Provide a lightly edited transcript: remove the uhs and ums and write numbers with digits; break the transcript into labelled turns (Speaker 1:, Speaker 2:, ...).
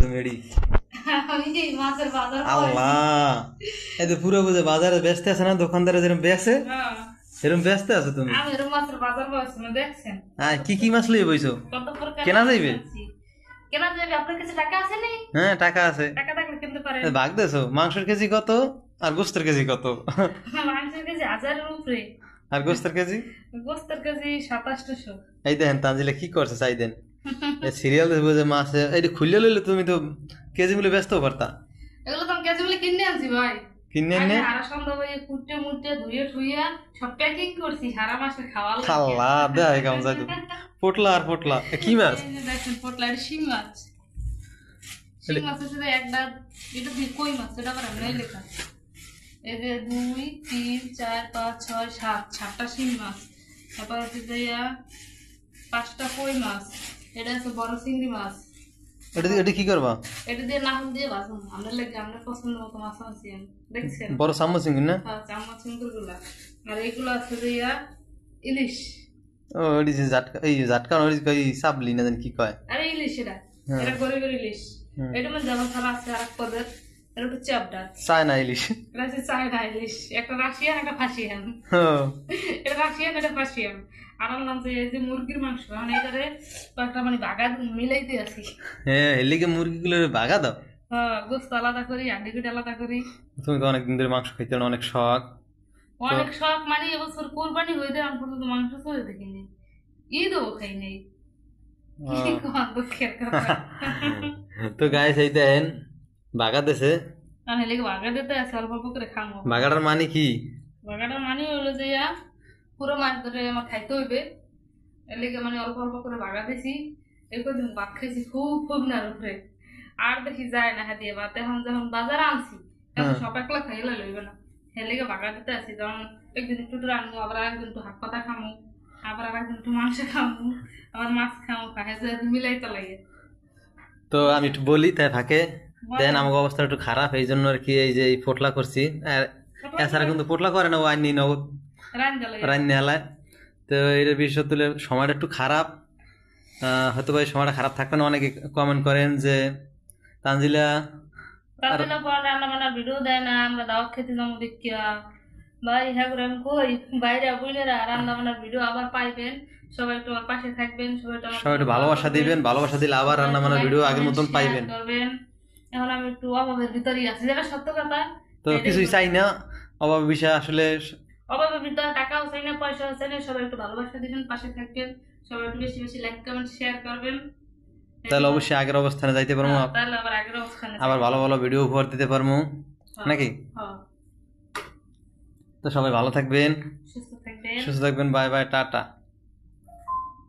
Speaker 1: তুমি এডি আল্লাহ এই যে পুরো বুঝে বাজারে ব্যস্ত আছে না দোকানদারে যেরকম বেচে এরকম ব্যস্ত আছো তুমি কি কি মাছ লইয়ে বইছো কেনা যাইবে হ্যাঁ টাকা আছে ভাগ দেছো মাংসের কেজি কত আর গোস্তের কেজি কত
Speaker 2: মাংসের কেজি 1000-এর উপরে
Speaker 1: আর গোস্তের কেজি
Speaker 2: 2700
Speaker 1: এই দেখেন তানজিলা কি করছে চাই দেন সিরিয়াল দেখবো যে মাছ এইটা খুললে লইলে তুমি তো কেজি মিলে ব্যস্ত পারতা
Speaker 2: এগুলো তো কেজি মিলে কিনে আনছি ভাই
Speaker 1: কিনে এনে
Speaker 2: আর সন্ধ্যা ভাই কুটে মুটে ধুয়ে ঠুইয়া সব প্যাকিং করছি সারা মাসে খাওয়া লাগে
Speaker 1: আল্লাহ দেয় কাম যাই তো পোটলা আর পোটলা কি মাছ
Speaker 2: দেখেন পোটলা আর শিং মাছ শিং মাছের সাথে একটা এটা দিয়ে কই মাছ এটা আবার নাই লেখা এই যে 2 3 4 5 6 7 7টা শিং মাছ তারপর হচ্ছে যে 5টা কই মাছ এটা হচ্ছে বড় চিংড়ি মাছ
Speaker 1: এটা কি করবা
Speaker 2: এটা দিয়ে নাহল দিয়ে ভাজুন আমরা লাগে আমরা পছন্দ মতো মাছ আনছি দেখছেন
Speaker 1: বড় চামচ চিংড়ি না
Speaker 2: হ্যাঁ চামচ চিংড়িগুলা আর এইগুলো আছে যে ইলিশ
Speaker 1: ও এডি যে জাটকা এই জাটকা ওই কই সাবলি না জানি কি কয়
Speaker 2: আরে ইলিশ এটা গরি গরি ইলিশ এটা মানে যেমন থালা আছে আর এক পদের এটা হচ্ছে চাপডা
Speaker 1: চায়না ইলিশ
Speaker 2: এটা হচ্ছে চায়না ইলিশ একটা রাশিয়ান একটা ফাসিয়ান এটা রাশিয়ান এটা ফাসিয়ান আর নাম যে মুরগির মাংস মানে এটারে একটা মানে বাগা মিলাইতে আছি
Speaker 1: হ্যাঁ এলিকে মুরগিগুলো বাগা দাও
Speaker 2: হ্যাঁ গোস্ত আলাদা করি হাড্ডিগুলো আলাদা করি
Speaker 1: তুমি তো অনেকদিন ধরে মাংস খাইতে অনেক শখ
Speaker 2: মানে এবছর কোরবানি হয়ে দেয় আমি পর্যন্ত মাংস চলে দেখিনি ঈদও খাই নেই
Speaker 1: তো গায়ে সেই দেন বাগা দেশে
Speaker 2: আমি লেগে বাগা দিতে আছে অল্প অল্প করে খামো
Speaker 1: বাগাটার মানে কি
Speaker 2: বাগাটার মানে হলো যে পুরো মাছ ধরে আমার খাইতে হইবে এর লেগে মানে অল্প অল্প করে বাগা দিছি এরপর দিন ভাত খাইছি খুব নার উপরে আর দেখি যায় না দিয়ে ভাত এখন যখন বাজারে আনছি তখন সব একলা খাইলে লইবে না এর লেগে বাগা দিতে আছি যখন একদিন একটু রান্নু আবার একদিন একটু হাত পাতা খামো আবার একদিন একটু মাংস খামো আবার মাছ খামো খাই মিলাইতে লাগে
Speaker 1: তো আমি একটু বলি তাই ফাঁকে দেন আমার অবস্থা একটু খারাপ এই জন্য আর কি এই যে পোটলা করছি আর এছাড়া কিন্তু পোটলা করে না ও আইনি নগদ রান্না হেলায় তো এটার বিষয় তুলে সময়টা একটু খারাপ হয়তো ভাই সময়টা খারাপ থাকবে না অনেকে কমেন্ট করেন যে তানজিলা
Speaker 2: রান্না বান্নার ভিডিও দেয় না আমরা দাওয়াত খেতে যাবো দেখিয়া ভাই হ্যাঁ করে আমি কই বাইরে বুঝলেরা রান্না বান্নার ভিডিও আবার পাইবেন সবাই একটু আমার পাশে থাকবেন সবাই
Speaker 1: একটু ভালোবাসা দিবেন ভালোবাসা দিলে আবার রান্না বান্নার ভিডিও আগের মতন পাইবেন
Speaker 2: এখন আমি একটু অভাবের ভিতরেই আছি যেটা সত্য কথা
Speaker 1: তো কিছুই চাই না অভাবের বিষয় আসলে
Speaker 2: অভাবের ভিতরে টাকাও চাই না পয়সাও চাই না সবাই একটু ভালোবাসা দিবেন পাশে থাকবেন সবাই একটু বেশি বেশি লাইক কমেন্ট শেয়ার করবেন
Speaker 1: তাহলে অবশ্যই আগের অবস্থানে যাইতে পারবো
Speaker 2: তাহলে আবার আগের অবস্থানে
Speaker 1: আবার ভালো ভালো ভিডিও উপহার দিতে পারবো নাকি তো সবাই ভালো থাকবেন
Speaker 2: সুস্থ থাকবেন
Speaker 1: বাই বাই টাটা।